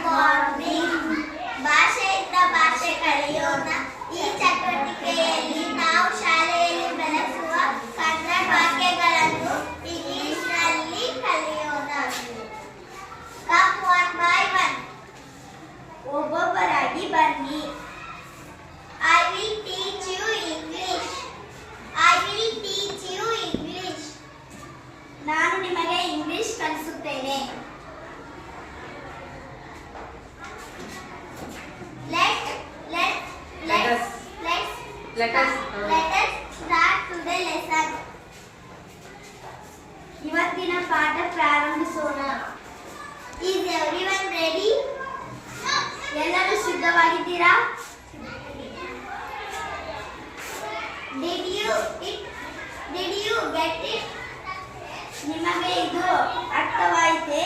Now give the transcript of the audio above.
Morning. ಭಾಷೆಯಿಂದ ಭಾಷೆ ಕಲಿಯೋಣ. ಈ ಚಟುವಟಿಕೆಯಲ್ಲಿ ನಾವು ಶಾಲೆಯಲ್ಲಿ ಬಳಸುವ ಕನ್ನಡ ವಾಕ್ಯಗಳನ್ನು ಇಂಗ್ಲಿಷ್ನಲ್ಲಿ ಕಲಿಯೋಣ. Come one by one. ಒಬ್ಬೊಬ್ಬರಾಗಿ ಬನ್ನಿ. I will teach you English. I will teach you English. ನಾನು ನಿಮಗೆ English ಕಲಿಸುತ್ತೇನೆ. Let us start today lesson. ಇವತ್ತಿನ ಪಾಠ ಪ್ರಾರಂಭಿಸೋಣ. Is everyone ready? ಎಲ್ಲರೂ ಸಿದ್ಧವಾಗಿದ್ದೀರಾ? Did you get it? ನಿಮಗೆ ಇದು ಅರ್ಥವಾಯಿತೆ?